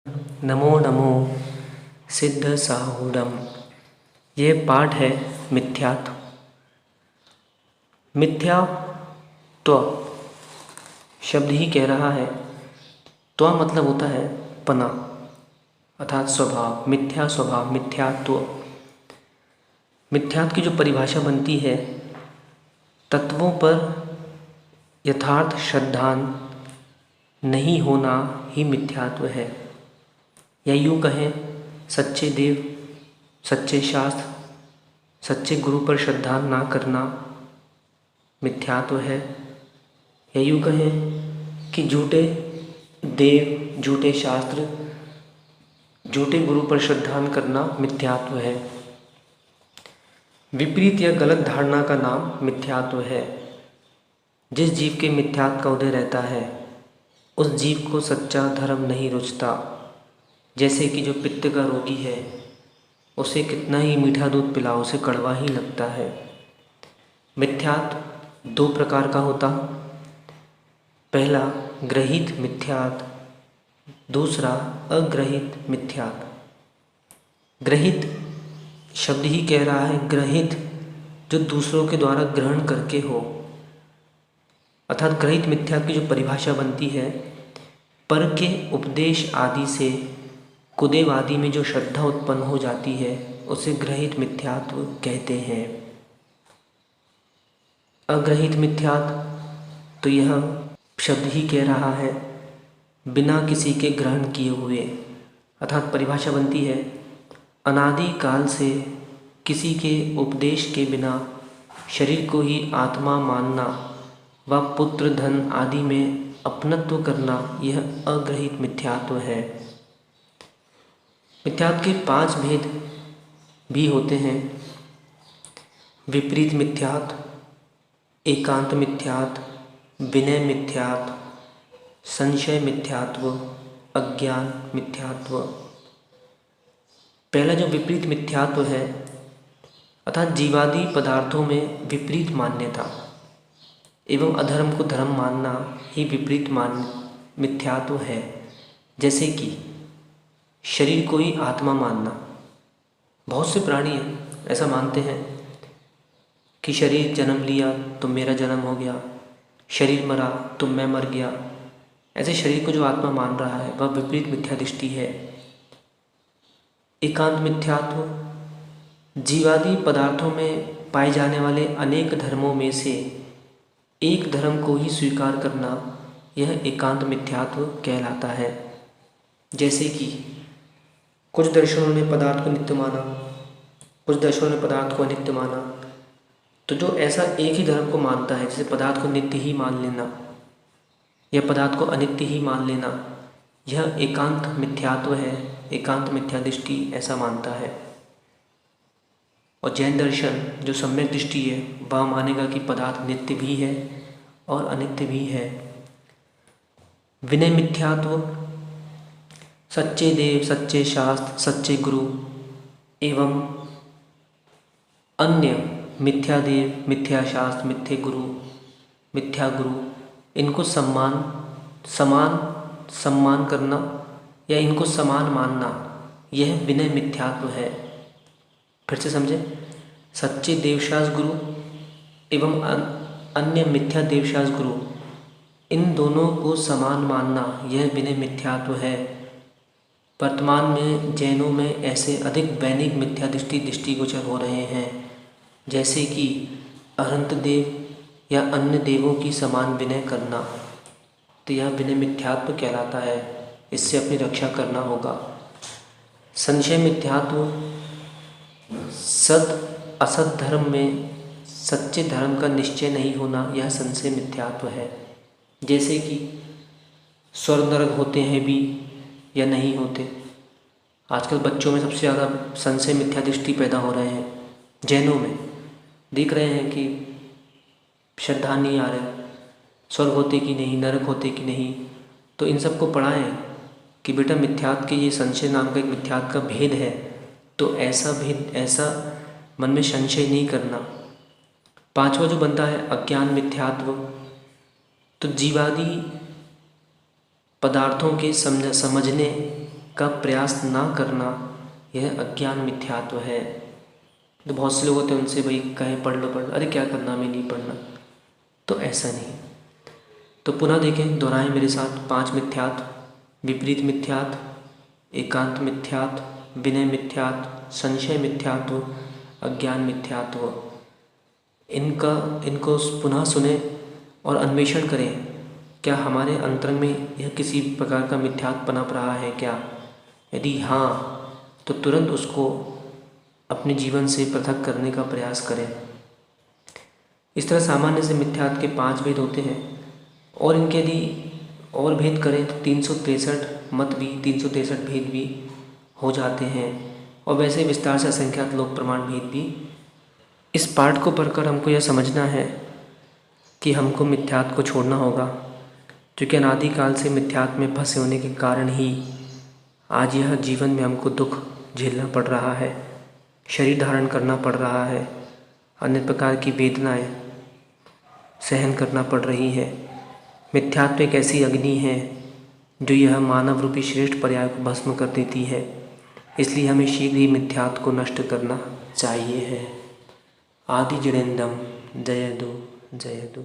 नमो नमो सिद्ध साहूरम। ये पाठ है मिथ्यात्व। मिथ्यात्व शब्द ही कह रहा है। त्व मतलब होता है पना अर्थात स्वभाव। मिथ्या स्वभाव, मिथ्यात्व। मिथ्यात्व की जो परिभाषा बनती है, तत्वों पर यथार्थ श्रद्धा नहीं होना ही मिथ्यात्व है। या यूँ कहें, सच्चे देव, सच्चे शास्त्र, सच्चे गुरु पर श्रद्धा ना करना मिथ्यात्व है। या यूँ कहें कि झूठे देव, झूठे शास्त्र, झूठे गुरु पर श्रद्धा करना मिथ्यात्व है। विपरीत या गलत धारणा का नाम मिथ्यात्व है। जिस जीव के मिथ्यात्व का उदय रहता है, उस जीव को सच्चा धर्म नहीं रुचता। जैसे कि जो पित्त का रोगी है, उसे कितना ही मीठा दूध पिलाओ, उसे कड़वा ही लगता है। मिथ्यात्व दो प्रकार का होता। पहला ग्रहित मिथ्यात्व, दूसरा अग्रहित मिथ्यात्व। ग्रहित शब्द ही कह रहा है ग्रहित, जो दूसरों के द्वारा ग्रहण करके हो। अर्थात ग्रहित मिथ्यात्व की जो परिभाषा बनती है, पर के उपदेश आदि से कुदेव आदि में जो श्रद्धा उत्पन्न हो जाती है, उसे ग्रहित मिथ्यात्व कहते हैं। अग्रहित मिथ्यात्व तो यह शब्द ही कह रहा है बिना किसी के ग्रहण किए हुए। अर्थात परिभाषा बनती है अनादि काल से किसी के उपदेश के बिना शरीर को ही आत्मा मानना व पुत्र धन आदि में अपनत्व करना, यह अग्रहित मिथ्यात्व है। मिथ्यात्व के 5 भेद भी होते हैं। विपरीत मिथ्यात्व, एकांत मिथ्यात्व, विनय मिथ्यात्व, संशय मिथ्यात्व, अज्ञान मिथ्यात्व। पहला जो विपरीत मिथ्यात्व है, अर्थात जीवादि पदार्थों में विपरीत मान्यता एवं अधर्म को धर्म मानना ही विपरीत मिथ्यात्व है। जैसे कि शरीर को ही आत्मा मानना। बहुत से प्राणी ऐसा मानते हैं कि शरीर जन्म लिया तो मेरा जन्म हो गया, शरीर मरा तो मैं मर गया। ऐसे शरीर को जो आत्मा मान रहा है, वह विपरीत मिथ्या दृष्टि है। एकांत मिथ्यात्व, जीवादि पदार्थों में पाए जाने वाले अनेक धर्मों में से एक धर्म को ही स्वीकार करना, यह एकांत मिथ्यात्व कहलाता है। जैसे कि कुछ दर्शनों ने पदार्थ को नित्य माना, कुछ दर्शनों ने पदार्थ को अनित्य माना। तो जो ऐसा एक ही धर्म को मानता है, जैसे पदार्थ को नित्य ही मान लेना या पदार्थ को अनित्य ही मान लेना, यह एकांत मिथ्यात्व है। एकांत मिथ्या दृष्टि ऐसा मानता है। और जैन दर्शन जो सम्यक दृष्टि है, वह मानेगा कि पदार्थ नित्य भी है और अनित्य भी है। विनय मिथ्यात्व, सच्चे देव, सच्चे शास्त्र, सच्चे गुरु एवं अन्य मिथ्या देव, मिथ्या शास्त्र, मिथ्या गुरु, इनको सम्मान करना या इनको समान मानना, यह विनय मिथ्यात्व है। फिर से समझे, सच्चे देवशास्त्र गुरु एवं अन्य मिथ्या देवशास्त्र गुरु, इन दोनों को समान मानना, यह विनय मिथ्यात्व है। वर्तमान में जैनों में ऐसे अधिक वैनिक मिथ्या दृष्टिगोचर हो रहे हैं, जैसे कि अनंत देव या अन्य देवों की समान विनय करना, तो यह विनय मिथ्यात्व कहलाता है। इससे अपनी रक्षा करना होगा। संशय मिथ्यात्व, सत असत धर्म में सच्चे धर्म का निश्चय नहीं होना, यह संशय मिथ्यात्व है। जैसे कि स्वर्ग नरक होते हैं भी या नहीं होते। आजकल बच्चों में सबसे ज़्यादा संशय मिथ्या दृष्टि पैदा हो रहे हैं। जैनों में देख रहे हैं कि श्रद्धा नहीं आ रहा, स्वर्ग होते कि नहीं, नरक होते कि नहीं। तो इन सबको पढ़ाएं कि बेटा मिथ्यात्व के ये संशय नाम का एक मिथ्यात्व का भेद है, तो ऐसा मन में संशय नहीं करना। 5वां जो बनता है अज्ञान मिथ्यात्व, तो जीवादि पदार्थों के समझने का प्रयास ना करना यह अज्ञान मिथ्यात्व है। तो बहुत से लोग होते हैं, उनसे भाई कहे पढ़ लो, अरे क्या करना, मैं नहीं पढ़ना। तो ऐसा नहीं। तो पुनः देखें, दोहराएं मेरे साथ 5 मिथ्यात्व: विपरीत मिथ्यात्व, एकांत मिथ्यात्व, विनय मिथ्यात्व, संशय मिथ्यात्व, अज्ञान मिथ्यात्व। इनको पुनः सुने और अन्वेषण करें, क्या हमारे अंतरंग में यह किसी प्रकार का मिथ्यात्व पनप रहा है क्या? यदि हाँ, तो तुरंत उसको अपने जीवन से पृथक करने का प्रयास करें। इस तरह सामान्य से मिथ्यात्व के 5 भेद होते हैं, और इनके यदि और भेद करें तो 363 मत भी, 363 भेद भी हो जाते हैं, और वैसे विस्तार से असंख्यात लोक प्रमाण भेद भी। इस पाठ को पढ़कर हमको यह समझना है कि हमको मिथ्यात्व को छोड़ना होगा, क्योंकि अनादिकाल से मिथ्यात्व में फंसे होने के कारण ही आज यह जीवन में हमको दुख झेलना पड़ रहा है, शरीर धारण करना पड़ रहा है, अन्य प्रकार की वेदनाएं सहन करना पड़ रही है। मिथ्यात्व एक ऐसी अग्नि है जो यह मानव रूपी श्रेष्ठ पर्याय को भस्म कर देती है। इसलिए हमें शीघ्र ही मिथ्यात्व को नष्ट करना चाहिए है। आदि जड़ेंदम जयदु जयदु।